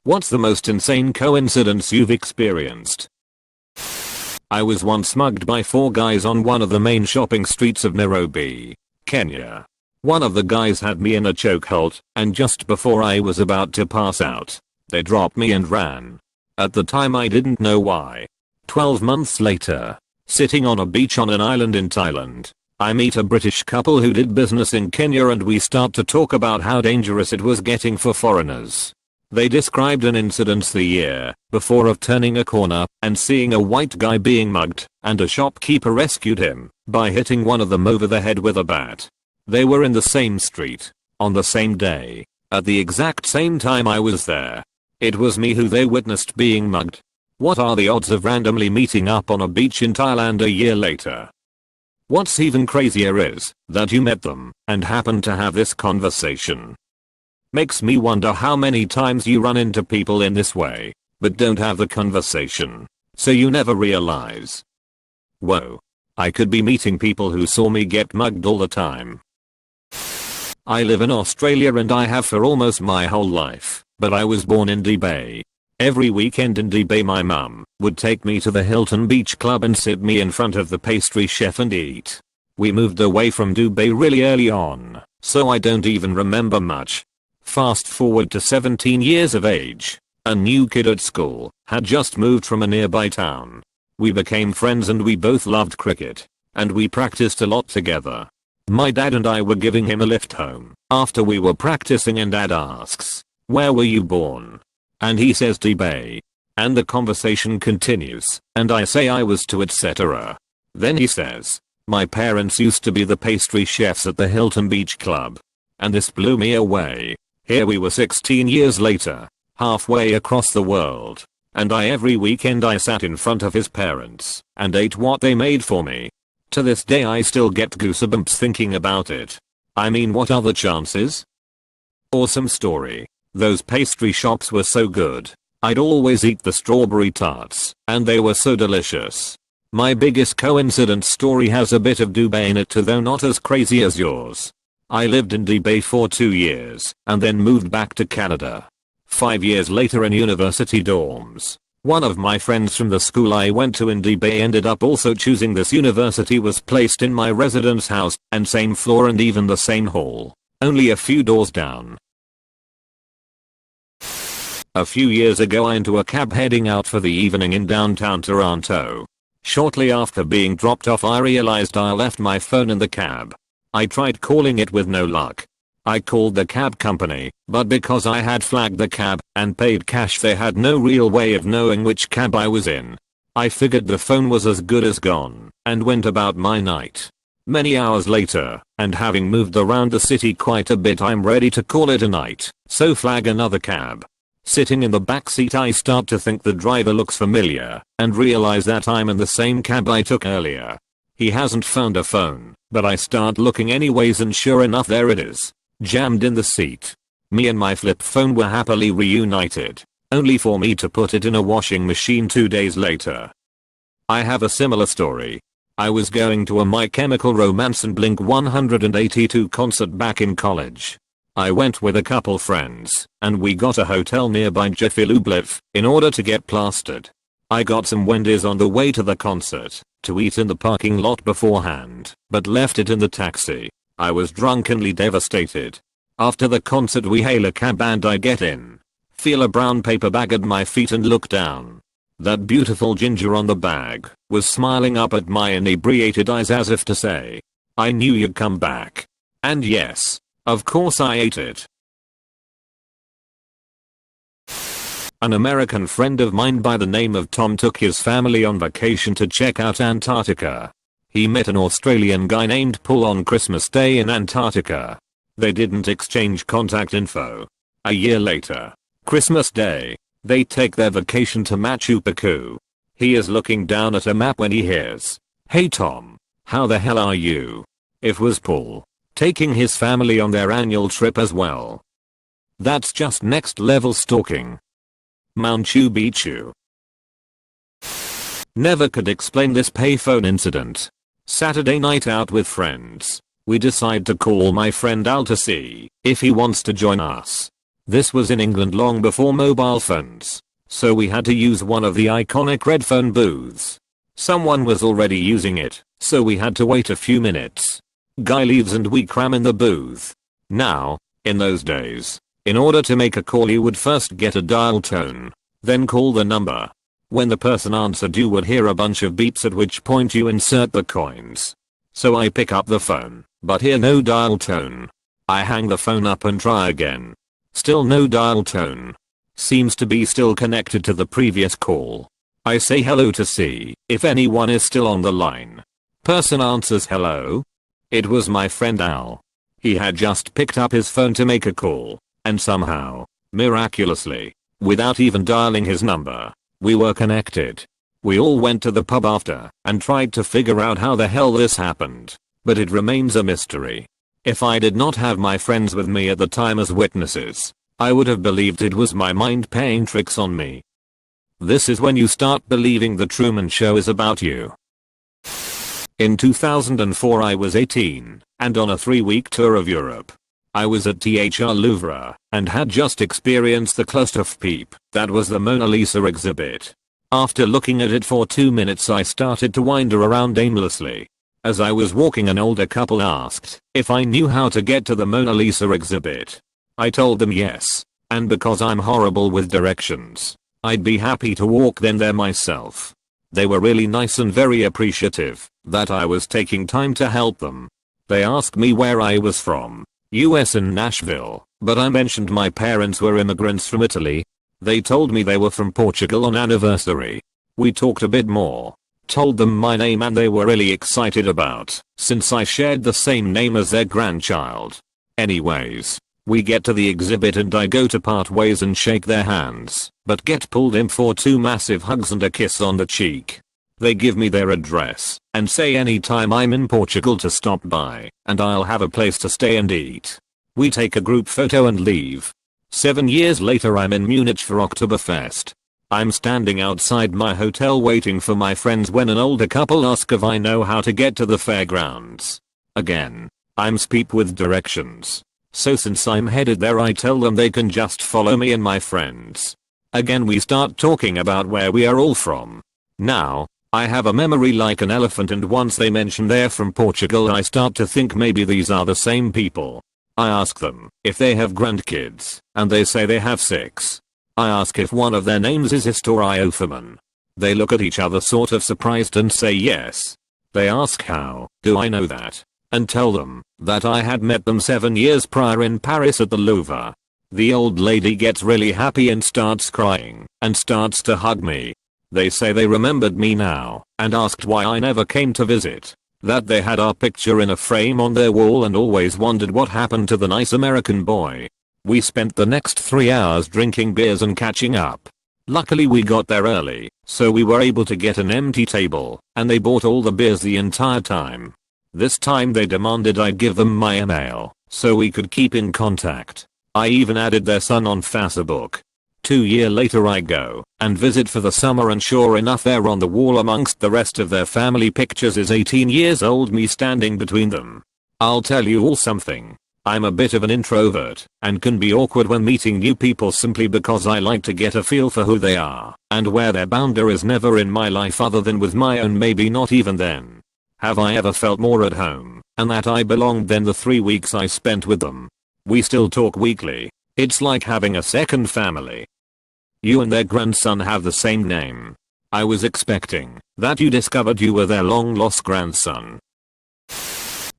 What's the most insane coincidence you've experienced? I was once mugged by 4 guys on one of the main shopping streets of Nairobi, Kenya. One of the guys had me in a chokehold, and just before I was about to pass out, they dropped me and ran. At the time I didn't know why. 12 months later, sitting on a beach on an island in Thailand, I meet a British couple who did business in Kenya and we start to talk about how dangerous it was getting for foreigners. They described an incident the year before of turning a corner and seeing a white guy being mugged, and a shopkeeper rescued him by hitting one of them over the head with a bat. They were in the same street, on the same day, at the exact same time I was there. It was me who they witnessed being mugged. What are the odds of randomly meeting up on a beach in Thailand a year later? What's even crazier is that you met them and happened to have this conversation. Makes me wonder how many times you run into people in this way, but don't have the conversation, so you never realize. Whoa. I could be meeting people who saw me get mugged all the time. I live in Australia and I have for almost my whole life, but I was born in Dubai. Every weekend in Dubai my mum would take me to the Hilton Beach Club and sit me in front of the pastry chef and eat. We moved away from Dubai really early on, so I don't even remember much. Fast forward to 17 years of age, a new kid at school had just moved from a nearby town. We became friends and we both loved cricket, and we practiced a lot together. My dad and I were giving him a lift home after we were practicing and dad asks, "Where were you born?" And he says Dubai. And the conversation continues, and I say I was too, etc. Then he says, "My parents used to be the pastry chefs at the Hilton Beach Club." And this blew me away. Here we were 16 years later, halfway across the world, and every weekend I sat in front of his parents and ate what they made for me. To this day I still get goosebumps thinking about it. I mean, what are the chances? Awesome story. Those pastry shops were so good. I'd always eat the strawberry tarts, and they were so delicious. My biggest coincidence story has a bit of Dubai in it too, though not as crazy as yours. I lived in Dubai for 2 years, and then moved back to Canada. 5 years later in university dorms, one of my friends from the school I went to in Dubai ended up also choosing this university, was placed in my residence house, and same floor and even the same hall, only a few doors down. A few years ago I into a cab heading out for the evening in downtown Toronto. Shortly after being dropped off I realized I left my phone in the cab. I tried calling it with no luck. I called the cab company, but because I had flagged the cab and paid cash they had no real way of knowing which cab I was in. I figured the phone was as good as gone and went about my night. Many hours later, and having moved around the city quite a bit, I'm ready to call it a night, so flag another cab. Sitting in the back seat I start to think the driver looks familiar and realize that I'm in the same cab I took earlier. He hasn't found a phone, but I start looking anyways and sure enough there it is, jammed in the seat. Me and my flip phone were happily reunited, only for me to put it in a washing machine 2 days later. I have a similar story. I was going to a My Chemical Romance and Blink 182 concert back in college. I went with a couple friends, and we got a hotel nearby Jiffy Lube in order to get plastered. I got some Wendy's on the way to the concert to eat in the parking lot beforehand, but left it in the taxi. I was drunkenly devastated. After the concert we hail a cab and I get in, feel a brown paper bag at my feet and look down. That beautiful ginger on the bag was smiling up at my inebriated eyes as if to say, "I knew you'd come back." And yes, of course I ate it. An American friend of mine by the name of Tom took his family on vacation to check out Antarctica. He met an Australian guy named Paul on Christmas Day in Antarctica. They didn't exchange contact info. A year later, Christmas Day, they take their vacation to Machu Picchu. He is looking down at a map when he hears, "Hey Tom, how the hell are you?" It was Paul, taking his family on their annual trip as well. That's just next level stalking. Machu Picchu. Never could explain this payphone incident. Saturday night out with friends. We decide to call my friend Al to see if he wants to join us. This was in England long before mobile phones, so we had to use one of the iconic red phone booths. Someone was already using it, so we had to wait a few minutes. Guy leaves and we cram in the booth. Now, in those days, in order to make a call you would first get a dial tone, then call the number. When the person answered you would hear a bunch of beeps, at which point you insert the coins. So I pick up the phone, but hear no dial tone. I hang the phone up and try again. Still no dial tone. Seems to be still connected to the previous call. I say hello to see if anyone is still on the line. Person answers hello. It was my friend Al. He had just picked up his phone to make a call, and somehow, miraculously, without even dialing his number, we were connected. We all went to the pub after and tried to figure out how the hell this happened, but it remains a mystery. If I did not have my friends with me at the time as witnesses, I would have believed it was my mind playing tricks on me. This is when you start believing the Truman Show is about you. In 2004 I was 18 and on a 3-week tour of Europe. I was at THR Louvre and had just experienced the clusterfuck that was the Mona Lisa exhibit. After looking at it for 2 minutes I started to wander around aimlessly. As I was walking an older couple asked if I knew how to get to the Mona Lisa exhibit. I told them yes, and because I'm horrible with directions, I'd be happy to walk them there myself. They were really nice and very appreciative that I was taking time to help them. They asked me where I was from, US and Nashville, but I mentioned my parents were immigrants from Italy. They told me they were from Portugal on anniversary. We talked a bit more, told them my name and they were really excited about, since I shared the same name as their grandchild. Anyways, we get to the exhibit and I go to part ways and shake their hands, but get pulled in for 2 massive hugs and a kiss on the cheek. They give me their address and say anytime I'm in Portugal to stop by and I'll have a place to stay and eat. We take a group photo and leave. 7 years later I'm in Munich for Oktoberfest. I'm standing outside my hotel waiting for my friends when an older couple ask if I know how to get to the fairgrounds. Again, I'm speep with directions. So since I'm headed there I tell them they can just follow me and my friends. Again we start talking about where we are all from. Now, I have a memory like an elephant and once they mention they're from Portugal I start to think maybe these are the same people. I ask them if they have grandkids, and they say they have 6. I ask if one of their names is Historiopherman. They look at each other sort of surprised and say yes. They ask how do I know that, and tell them that I had met them 7 years prior in Paris at the Louvre. The old lady gets really happy and starts crying and starts to hug me. They say they remembered me now and asked why I never came to visit. That they had our picture in a frame on their wall and always wondered what happened to the nice American boy. We spent the next 3 hours drinking beers and catching up. Luckily we got there early, so we were able to get an empty table, and they bought all the beers the entire time. This time they demanded I give them my email, so we could keep in contact. I even added their son on Facebook. 2 years later I go and visit for the summer and sure enough there on the wall amongst the rest of their family pictures is 18 years old me standing between them. I'll tell you all something. I'm a bit of an introvert and can be awkward when meeting new people simply because I like to get a feel for who they are and where their boundary is never in my life other than with my own, maybe not even then. Have I ever felt more at home and that I belonged than the 3 weeks I spent with them? We still talk weekly. It's like having a second family. You and their grandson have the same name. I was expecting that you discovered you were their long lost grandson.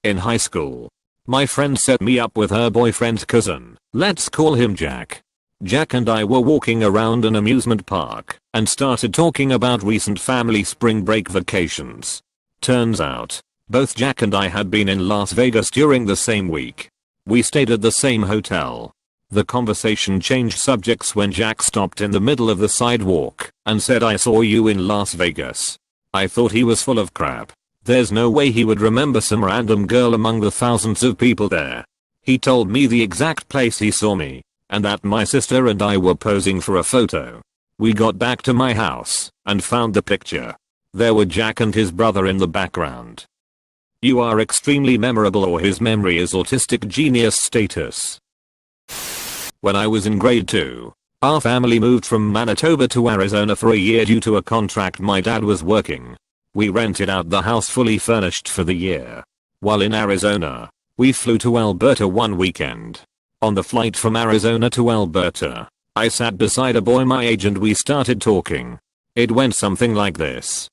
In high school, my friend set me up with her boyfriend's cousin. Let's call him Jack. Jack and I were walking around an amusement park and started talking about recent family spring break vacations. Turns out, both Jack and I had been in Las Vegas during the same week. We stayed at the same hotel. The conversation changed subjects when Jack stopped in the middle of the sidewalk and said, "I saw you in Las Vegas." I thought he was full of crap. There's no way he would remember some random girl among the thousands of people there. He told me the exact place he saw me, and that my sister and I were posing for a photo. We got back to my house and found the picture. There were Jack and his brother in the background. You are extremely memorable, or his memory is autistic genius status. When I was in grade 2, our family moved from Manitoba to Arizona for a year due to a contract my dad was working. We rented out the house fully furnished for the year. While in Arizona, we flew to Alberta one weekend. On the flight from Arizona to Alberta, I sat beside a boy my age and we started talking. It went something like this.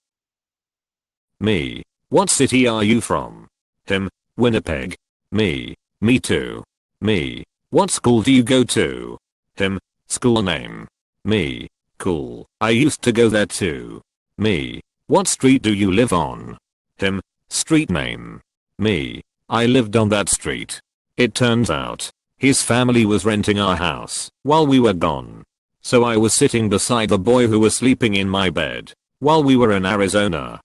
Me. What city are you from? Him. Winnipeg. Me too. Me. What school do you go to? Him. School name. Me. Cool. I used to go there too. Me. What street do you live on? Him. Street name. Me. I lived on that street. It turns out, his family was renting our house while we were gone. So I was sitting beside the boy who was sleeping in my bed while we were in Arizona.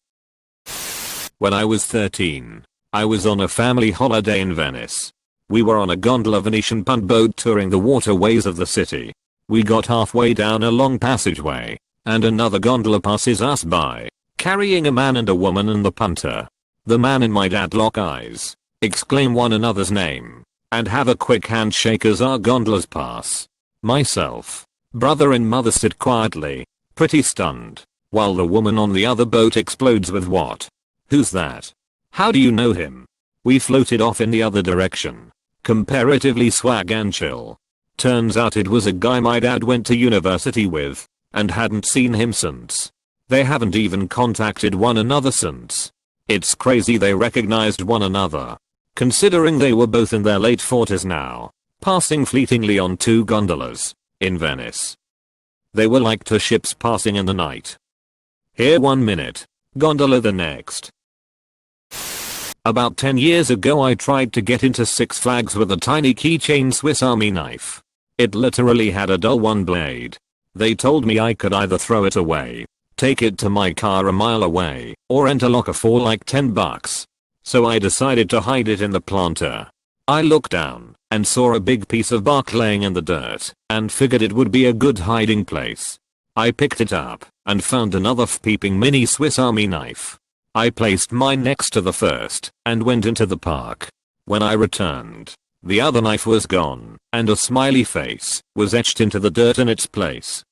When I was 13, I was on a family holiday in Venice. We were on a gondola Venetian punt boat touring the waterways of the city. We got halfway down a long passageway, and another gondola passes us by, carrying a man and a woman and the punter. The man and my dad lock eyes, exclaim one another's name, and have a quick handshake as our gondolas pass. Myself, brother and mother sit quietly, pretty stunned, while the woman on the other boat explodes with what? Who's that? How do you know him? We floated off in the other direction, comparatively swag and chill. Turns out it was a guy my dad went to university with, and hadn't seen him since. They haven't even contacted one another since. It's crazy they recognized one another, considering they were both in their late 40s now, passing fleetingly on two gondolas, in Venice. They were like two ships passing in the night. Here 1 minute, gondola the next. About 10 years ago I tried to get into Six Flags with a tiny keychain Swiss Army knife. It literally had a dull one blade. They told me I could either throw it away, take it to my car a mile away, or enter locker for like $10. So I decided to hide it in the planter. I looked down and saw a big piece of bark laying in the dirt and figured it would be a good hiding place. I picked it up and found another peeping mini Swiss Army knife. I placed mine next to the first and went into the park. When I returned, the other knife was gone and a smiley face was etched into the dirt in its place.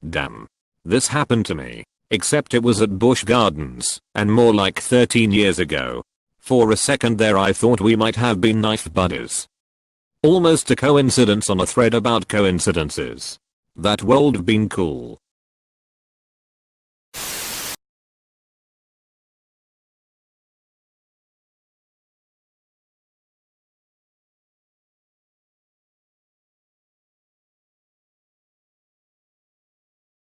Damn. This happened to me, except it was at Busch Gardens and more like 13 years ago. For a second there I thought we might have been knife buddies. Almost a coincidence on a thread about coincidences. That would have been cool.